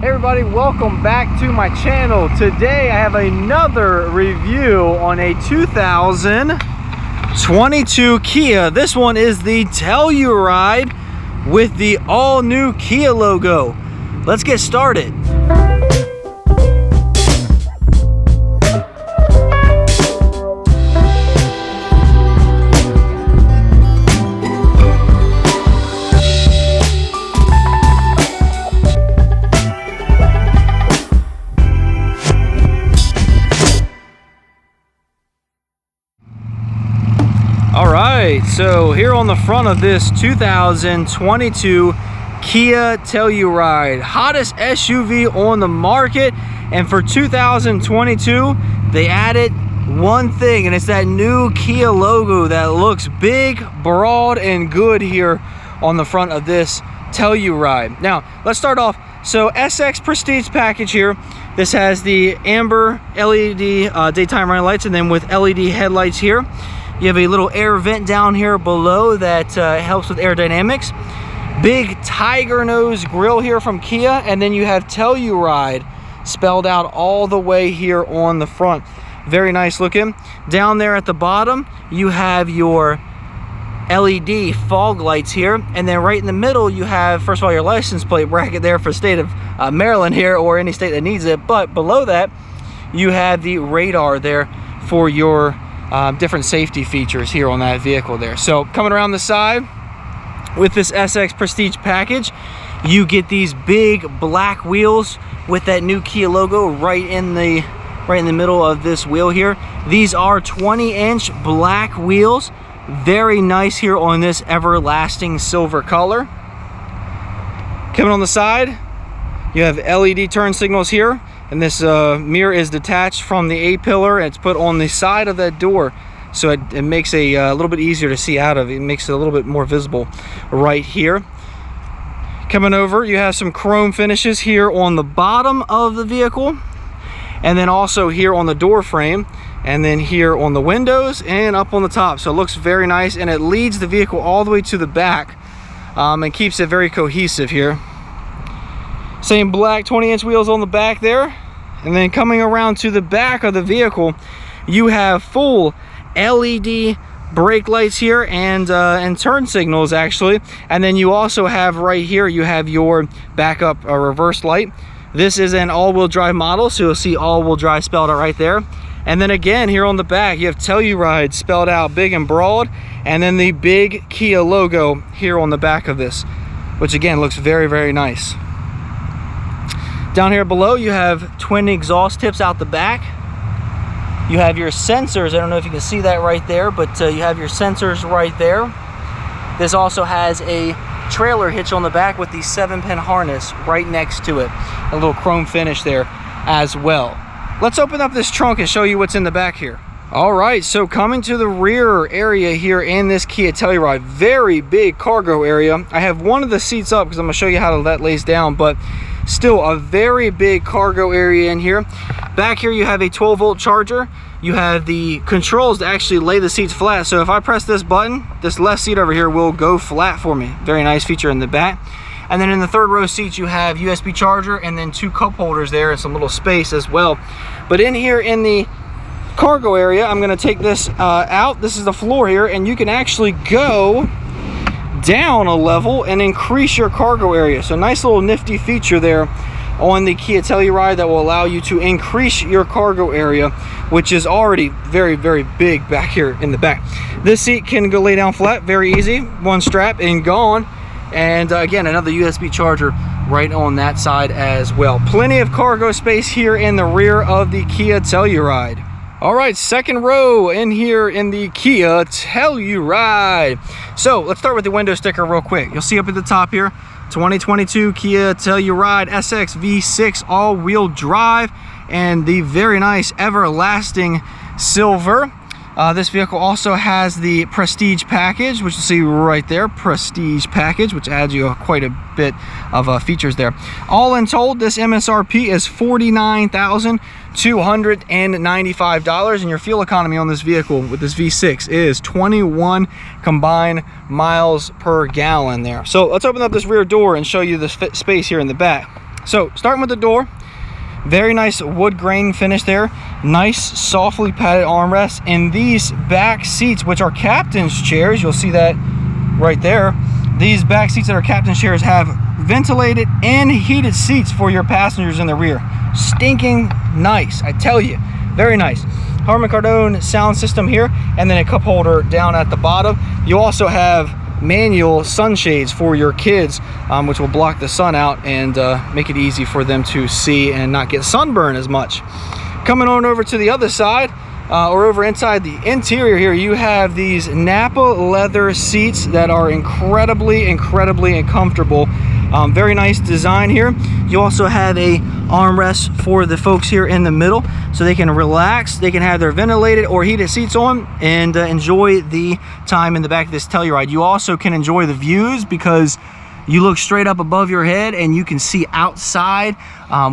Hey everybody, welcome back to my channel. Today I have another review on a 2022 Kia. This one is the Telluride with the all-new Kia logo. Let's get started. Alright, so here on the front of this 2022 Kia Telluride, hottest SUV on the market. And for 2022, they added one thing, and it's that new Kia logo that looks big, broad, and good here on the front of this Telluride. Now, let's start off. So, SX Prestige package here. This has the amber LED daytime running lights, and then with LED headlights here. You have a little air vent down here below that helps with aerodynamics. Big tiger nose grille here from Kia, and then you have Telluride spelled out all the way here on the front. Very nice looking. Down there at the bottom, you have your LED fog lights here, and then right in the middle, you have, first of all, your license plate bracket there for the state of Maryland here, or any state that needs it. But below that, you have the radar there for your different safety features here on that vehicle there. So coming around the side with this SX Prestige package, you get these big black wheels with that new Kia logo right in the middle of this wheel here. These are 20-inch black wheels. Very nice here on this everlasting silver color. Coming on the side, you have LED turn signals here. And this mirror is detached from the A-pillar, and it's put on the side of that door, so it makes a little bit easier to see out of. It makes it a little bit more visible right here. Coming over, you have some chrome finishes here on the bottom of the vehicle, and then also here on the door frame, and then here on the windows and up on the top. So it looks very nice, and it leads the vehicle all the way to the back and keeps it very cohesive here. Same black 20-inch wheels on the back there. And then coming around to the back of the vehicle, you have full LED brake lights here and turn signals actually. And then you also have right here, you have your backup reverse light. This is an all-wheel drive model, so you'll see all-wheel drive spelled out right there. And then again, here on the back, you have Telluride spelled out big and broad. And then the big Kia logo here on the back of this, which again looks very, very nice. Down here below, you have twin exhaust tips out the back. You have your sensors. I don't know if you can see that right there, but you have your sensors right there. This also has a trailer hitch on the back with the 7-pin harness right next to it. A little chrome finish there as well. Let's open up this trunk and show you what's in the back here. All right, so coming to the rear area here in this Kia Telluride, very big cargo area. I have one of the seats up because I'm gonna show you how that lays down, but still a very big cargo area in here. Back here you have a 12-volt charger. You have the controls to actually lay the seats flat. So if I press this button, this left seat over here will go flat for me. Very nice feature in the back. And then in the third row seats, you have USB charger and then 2 cup holders there and some little space as well. But in here in the cargo area, I'm gonna take this out. This is the floor here, and you can actually go down a level and increase your cargo area. So nice little nifty feature there on the Kia Telluride that will allow you to increase your cargo area, which is already very, very big back here in the back. This seat can go lay down flat, very easy. One strap and gone. And again, another USB charger right on that side as well. Plenty of cargo space here in the rear of the Kia Telluride. All right, second row in here in the Kia Telluride. So let's start with the window sticker real quick. You'll see up at the top here, 2022 Kia Telluride SX V6 all-wheel drive, and the very nice everlasting silver. This vehicle also has the Prestige package, which you see right there, Prestige package, which adds you quite a bit of features there. All in told, this MSRP is $49,295, and your fuel economy on this vehicle with this V6 is 21 combined miles per gallon there. So let's open up this rear door and show you the space here in the back. So starting with the door, very nice wood grain finish there, nice softly padded armrests, and these back seats, which are captain's chairs, you'll see that right there. These back seats that are captain's chairs have ventilated and heated seats for your passengers in the rear. Stinking nice, I tell you, very nice. Harman Kardon sound system here, and then a cup holder down at the bottom. You also have manual sunshades for your kids, which will block the sun out and make it easy for them to see and not get sunburn as much. Coming on over to the other side, or over inside the interior here, you have these Napa leather seats that are incredibly comfortable. Very nice design here. You also have a armrest for the folks here in the middle, so they can relax, they can have their ventilated or heated seats on and enjoy the time in the back of this Telluride. You also can enjoy the views because you look straight up above your head and you can see outside,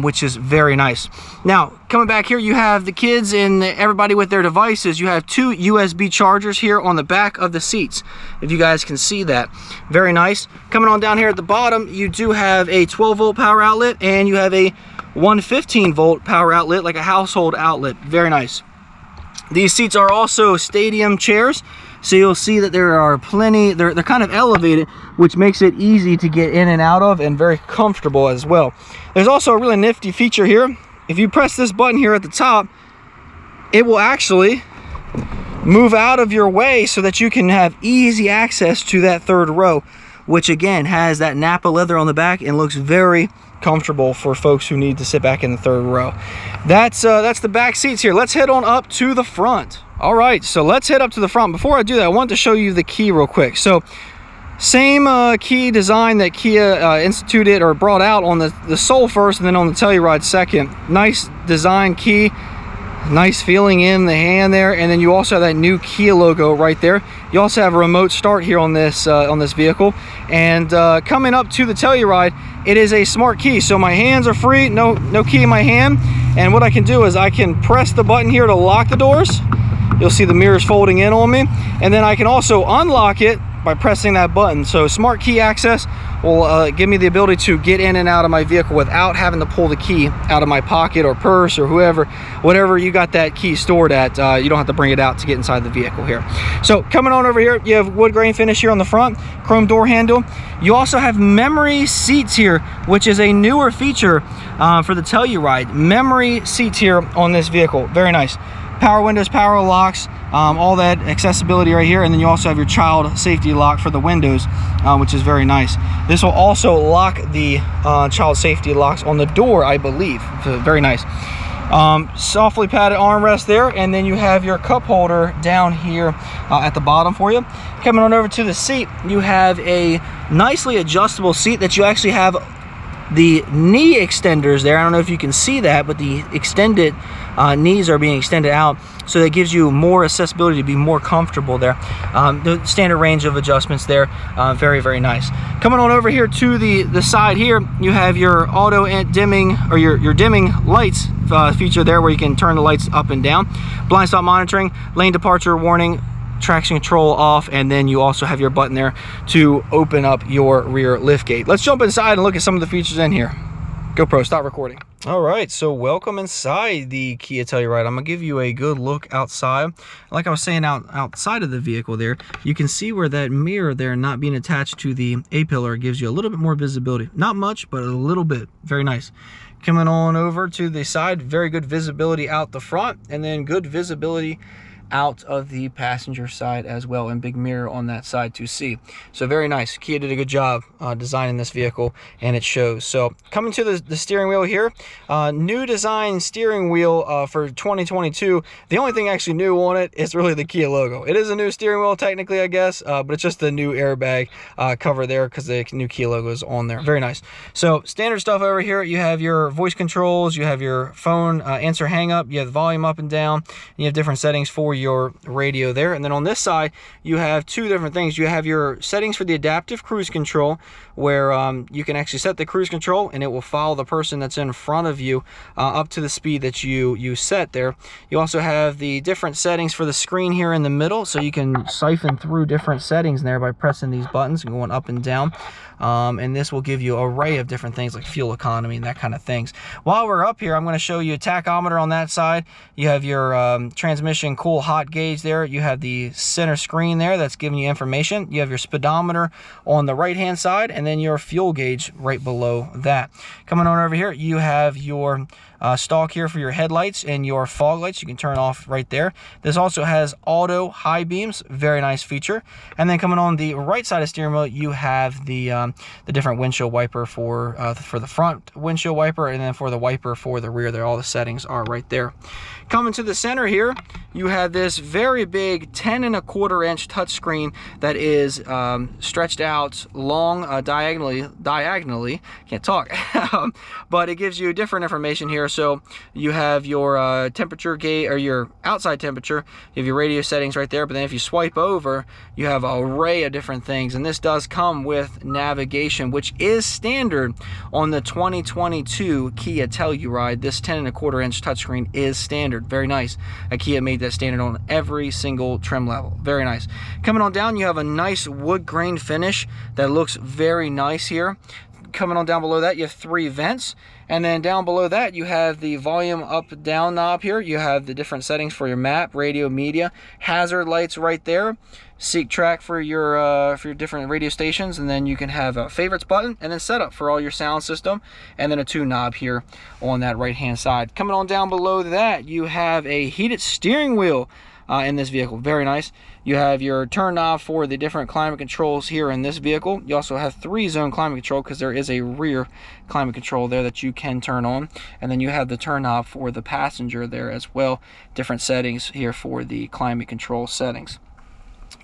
which is very nice. Now, coming back here, you have the kids and everybody with their devices. You have 2 USB chargers here on the back of the seats, if you guys can see that. Very nice. Coming on down here at the bottom, you do have a 12-volt power outlet, and you have a 115-volt power outlet, like a household outlet. Very nice. These seats are also stadium chairs, so you'll see that there are plenty, they're kind of elevated, which makes it easy to get in and out of and very comfortable as well. There's also a really nifty feature here. If you press this button here at the top, it will actually move out of your way so that you can have easy access to that third row, which again has that Napa leather on the back and looks very comfortable for folks who need to sit back in the third row. That's the back seats here. Let's head on up to the front. All right, so let's head up to the front. Before I do that, I want to show you the key real quick. So same key design that Kia instituted or brought out on the Soul first and then on the Telluride second. Nice design key, nice feeling in the hand there, and then you also have that new Kia logo right there. You also have a remote start here on this vehicle. And coming up to the Telluride, it is a smart key, so my hands are free, no key in my hand, and what I can do is I can press the button here to lock the doors. You'll see the mirrors folding in on me, and then I can also unlock it by pressing that button. So smart key access will give me the ability to get in and out of my vehicle without having to pull the key out of my pocket or purse or whatever you got that key stored at. You don't have to bring it out to get inside the vehicle here. So coming on over here, you have wood grain finish here on the front, chrome door handle. You also have memory seats here, which is a newer feature for the Telluride. Memory seats here on this vehicle, very nice. Power windows, power locks, all that accessibility right here, and then you also have your child safety lock for the windows, which is very nice. This will also lock the child safety locks on the door, I believe. So very nice. Softly padded armrest there, and then you have your cup holder down here at the bottom for you. Coming on over to the seat, you have a nicely adjustable seat that you actually have the knee extenders there. I don't know if you can see that, but the extended knees are being extended out, so that gives you more accessibility to be more comfortable there. The standard range of adjustments there, very nice. Coming on over here to the side here, you have your auto dimming, or your dimming lights feature there, where you can turn the lights up and down. Blind spot monitoring, lane departure warning, traction control off, and then you also have your button there to open up your rear lift gate. Let's jump inside and look at some of the features in here. GoPro, stop recording. All right, so welcome inside the Kia Telluride. I'm gonna give you a good look outside. Like I was saying, outside of the vehicle there, you can see where that mirror there not being attached to the A-pillar gives you a little bit more visibility. Not much, but a little bit. Very nice. Coming on over to the side, very good visibility out the front, and then good visibility out of the passenger side as well, and big mirror on that side to see. So very nice. Kia did a good job designing this vehicle, and it shows. So coming to the steering wheel here, new design steering wheel for 2022. The only thing actually new on it is really the Kia logo. It is a new steering wheel technically, I guess, but it's just the new airbag cover there because the new Kia logo is on there. Very nice. So standard stuff over here. You have your voice controls, you have your phone answer hang up, you have the volume up and down, and you have different settings for your radio there. And then on this side, you have two different things. You have your settings for the adaptive cruise control, where you can actually set the cruise control and it will follow the person that's in front of you up to the speed that you set there. You also have the different settings for the screen here in the middle, so you can siphon through different settings there by pressing these buttons and going up and down. And this will give you an array of different things like fuel economy and that kind of things. While we're up here, I'm going to show you a tachometer on that side. You have your transmission cool hot gauge there. You have the center screen there that's giving you information. You have your speedometer on the right hand side, and then your fuel gauge right below that. Coming on over here, you have your stalk here for your headlights and your fog lights. You can turn off right there. This also has auto high beams, very nice feature. And then coming on the right side of steering wheel, you have the different windshield wiper for the front windshield wiper, and then for the wiper for the rear there. All the settings are right there. Coming to the center here, you have this very big 10.25 inch touchscreen that is stretched out long diagonally. Can't talk. But it gives you different information here. So you have your temperature gauge, or your outside temperature. You have your radio settings right there. But then if you swipe over, you have an array of different things. And this does come with navigation, which is standard on the 2022 Kia Telluride. This 10.25 inch touchscreen is standard. Very nice. Kia made that standard on every single trim level. Very nice. Coming on down, you have a nice wood grain finish that looks very nice here. Coming on down below that, you have 3 vents, and then down below that you have the volume up down knob here. You have the different settings for your map, radio, media, hazard lights right there, seek track for your different radio stations, and then you can have a favorites button, and then setup for all your sound system, and then a tune knob here on that right hand side. Coming on down below that, you have a heated steering wheel in this vehicle. Very nice. You have your turn knob for the different climate controls here in this vehicle. You also have 3-zone climate control, because there is a rear climate control there that you can turn on. And then you have the turn knob for the passenger there as well. Different settings here for the climate control settings.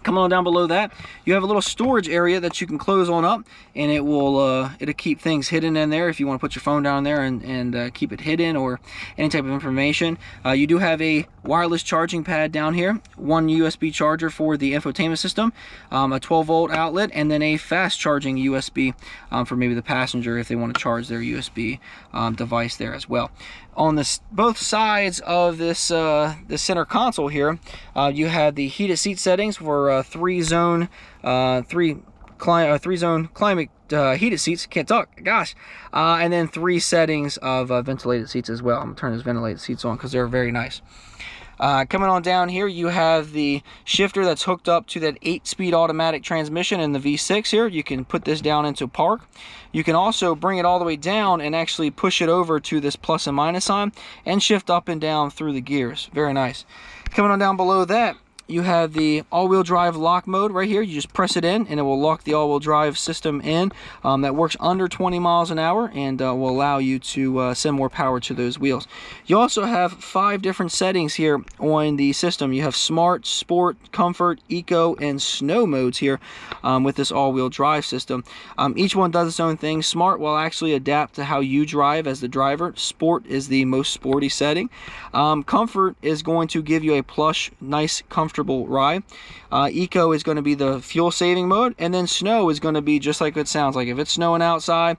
Coming on down below that, you have a little storage area that you can close on up, and it'll keep things hidden in there if you want to put your phone down there and keep it hidden, or any type of information. You do have a wireless charging pad down here, 1 USB charger for the infotainment system, a 12-volt outlet, and then a fast charging USB for maybe the passenger if they want to charge their USB device there as well. On both sides of this the center console here, you have the heated seat settings for 3-zone climate heated seats. Can't talk, gosh. And then 3 settings of ventilated seats as well. I'm gonna turn those ventilated seats on because they're very nice. Coming on down here, you have the shifter that's hooked up to that 8-speed automatic transmission in the V6 here. You can put this down into park. You can also bring it all the way down and actually push it over to this plus and minus sign and shift up and down through the gears. Very nice. Coming on down below that, you have the all-wheel drive lock mode right here. You just press it in and it will lock the all-wheel drive system in. That works under 20 miles an hour and will allow you to send more power to those wheels. You also have 5 different settings here on the system. You have Smart, Sport, Comfort, Eco, and Snow modes here with this all-wheel drive system. Each one does its own thing. Smart will actually adapt to how you drive as the driver. Sport is the most sporty setting. Comfort is going to give you a plush, nice, comfortable ride. Eco is going to be the fuel saving mode, and then Snow is going to be just like it sounds like. If it's snowing outside,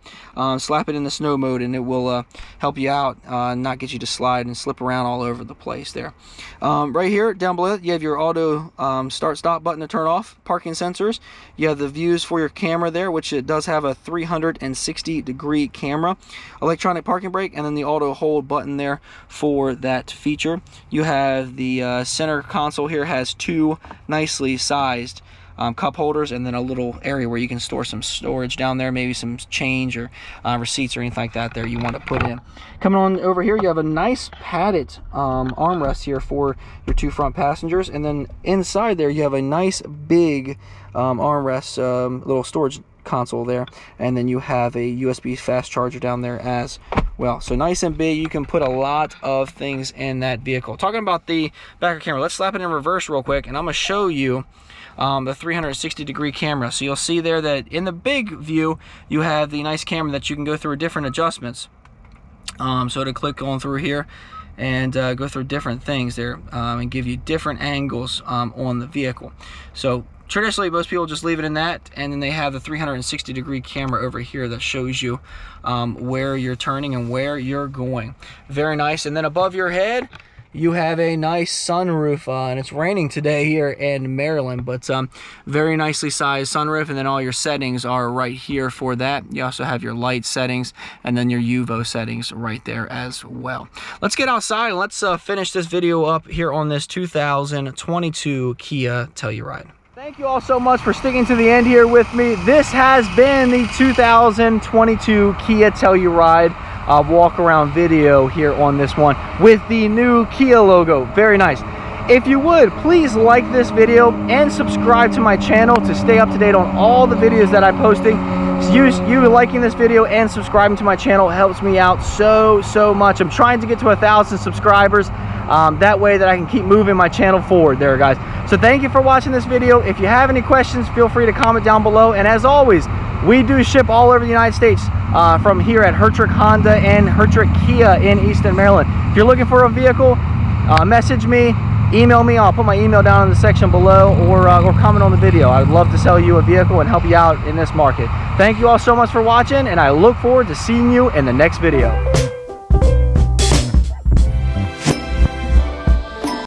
slap it in the snow mode and it will help you out, not get you to slide and slip around all over the place there. Right here down below you have your auto start stop button to turn off, parking sensors. You have the views for your camera there, which it does have a 360-degree camera, electronic parking brake, and then the auto hold button there for that feature. You have the center console here has 2 nicely sized cup holders, and then a little area where you can store some storage down there, maybe some change or receipts or anything like that there you want to put in. Coming on over here, you have a nice padded armrest here for your 2 front passengers, and then inside there you have a nice big armrest, little storage console there, and then you have a USB fast charger down there as well. So nice and big. You can put a lot of things in that vehicle. Talking about the back camera, let's slap it in reverse real quick, and I'm going to show you the 360-degree camera. So you'll see there that in the big view you have the nice camera that you can go through different adjustments. So to click on through here, and go through different things there and give you different angles on the vehicle. So traditionally, most people just leave it in that, and then they have the 360-degree camera over here that shows you where you're turning and where you're going. Very nice. And then above your head, you have a nice sunroof, and it's raining today here in Maryland, but very nicely sized sunroof, and then all your settings are right here for that. You also have your light settings and then your UVO settings right there as well. Let's get outside and let's finish this video up here on this 2022 Kia Telluride. Thank you all so much for sticking to the end here with me. This has been the 2022 Kia Telluride walk around video here on this one with the new Kia logo. Very nice. If you would, please like this video and subscribe to my channel to stay up to date on all the videos that I'm posting. You liking this video and subscribing to my channel helps me out so much. I'm trying to get to 1,000 subscribers. That way that I can keep moving my channel forward there, guys. So thank you for watching this video. If you have any questions, feel free to comment down below. And as always, we do ship all over the United States from here at Hertrick Honda and Hertrick Kia in Easton, Maryland. If you're looking for a vehicle, message me, email me. I'll put my email down in the section below, or comment on the video. I would love to sell you a vehicle and help you out in this market. Thank you all so much for watching, and I look forward to seeing you in the next video.